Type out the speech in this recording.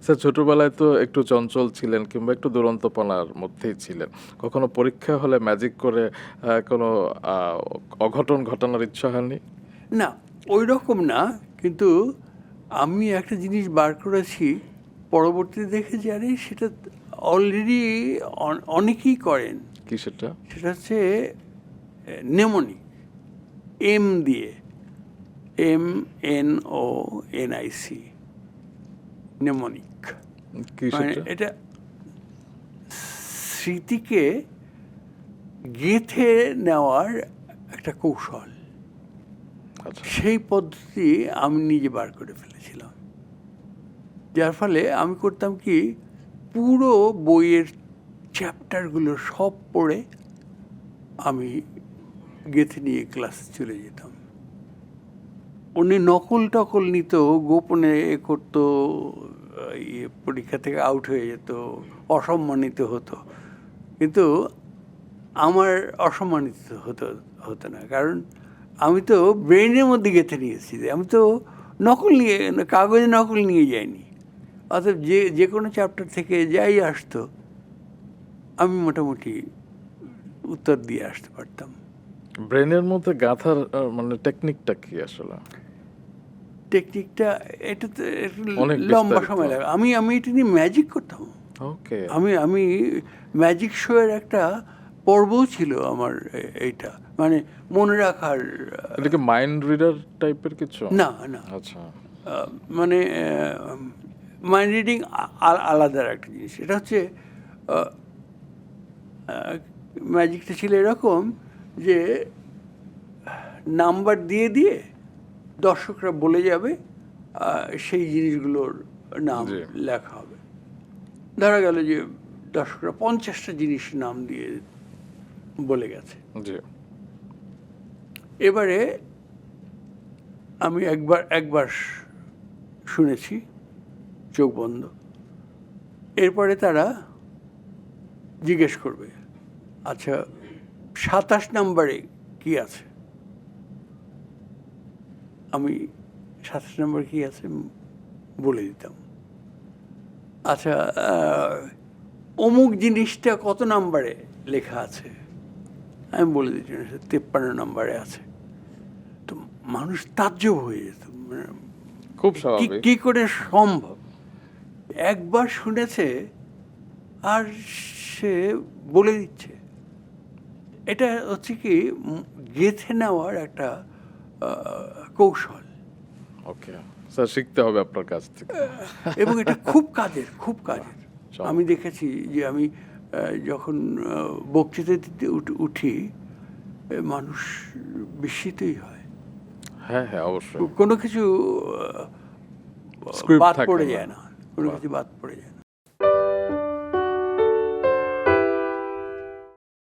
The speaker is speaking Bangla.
স্যার ছোটবেলায় তো একটু চঞ্চল ছিলেন কিংবা একটু দুরন্তপনার মধ্যেই ছিলেন, কখনো পরীক্ষা হলে ম্যাজিক করে কোনো অঘটন ঘটানোর ইচ্ছা হয়নি? না, ওই রকম না, কিন্তু আমি একটা জিনিস বার করেছি, পরবর্তীতে দেখে জানি সেটা অলরেডি অনেকেই করেন। কি সেটা? সেটা হচ্ছে নেমোনিক, এম দিয়ে, MNONIC, নেমোনিক। কি মানে সেটা? এটা স্মৃতিকে গেঁথে নেওয়ার একটা কৌশল। আচ্ছা। সেই পদ্ধতি আমি নিজে বার করে ফেলেছিলাম, যার ফলে আমি করতাম কি, পুরো বইয়ের চ্যাপ্টারগুলো সব পড়ে আমি গেঁথে নিয়ে ক্লাসে চলে যেতাম। উনি নকল টকল নিত, গোপনে করতো, পরীক্ষা থেকে আউট হয়ে যেত, অসম্মানিত হতো। কিন্তু আমার অসম্মানিত হতো না, কারণ আমি তো ব্রেনের মধ্যে গেঁথে নিয়েছি। আমি তো নকল নিয়ে, কাগজে নকল নিয়ে যাইনি। অর্থাৎ যে কোনো চ্যাপ্টার থেকে যাই আসতো আমি মোটামুটি উত্তর দিয়ে আসতে পারতাম। ব্রেনের মধ্যে গাঁথার মানে টেকনিকটা কি আসলে? টেকনিকটা এটা তো একটু অনেক লম্বা বিস্তারিত। সময় লাগে। আমি এটা নিয়ে ম্যাজিক করতাম। ওকে। আমি ম্যাজিক শো এর একটা পর্বও ছিল আমার, এইটা মানে মনে রাখার। এটা কি মাইন্ড রিডার টাইপের কিছু? না না, আচ্ছা। মানে মাইন্ড রিডিং আলাদা একটা জিনিস। এটা হচ্ছে ম্যাজিকটা ছিল এরকম যে নাম্বার দিয়ে দিয়ে দর্শকরা বলে যাবে, সেই জিনিসগুলোর নাম জি। লেখা হবে। ধরা গেল যে দর্শকরা 50টা জিনিস নাম দিয়ে বলে গেছে। জি। এবারে আমি একবার শুনেছি, চোখ বন্ধ। এরপরে তারা জিজ্ঞেস করবে, আচ্ছা 27 নম্বরে কি আছে? আমি 27 নম্বরে কি আছে বলে দিতাম। আচ্ছা অমুক জিনিসটা কত নম্বরে লেখা আছে? আমি বলে দিতাম 53 নম্বরে আছে। তো মানুষ তাজ্জব হয়ে যেত, মানে খুব স্বাভাবিক। কি করে সম্ভব? একবার শুনেছে আর সে বলে দিচ্ছে। এটা হচ্ছে কি গেঁথে নেওয়ার একটা কৌশল। ওকে স্যার, শিখতে হবে আপনার কাছ থেকে। এবং এটা খুব কাজের, খুব কাজের। চমৎকার। আমি দেখেছি যে আমি যখন বক্তৃতা দিতে উঠি, মানুষ বিস্মিতই হয়। হ্যাঁ হ্যাঁ, অবশ্যই। কোনো কিছু Script বাদ থাকে পড়ে না। যায় না, কোনো বাহ। কিছু বাদ পড়ে যায় না।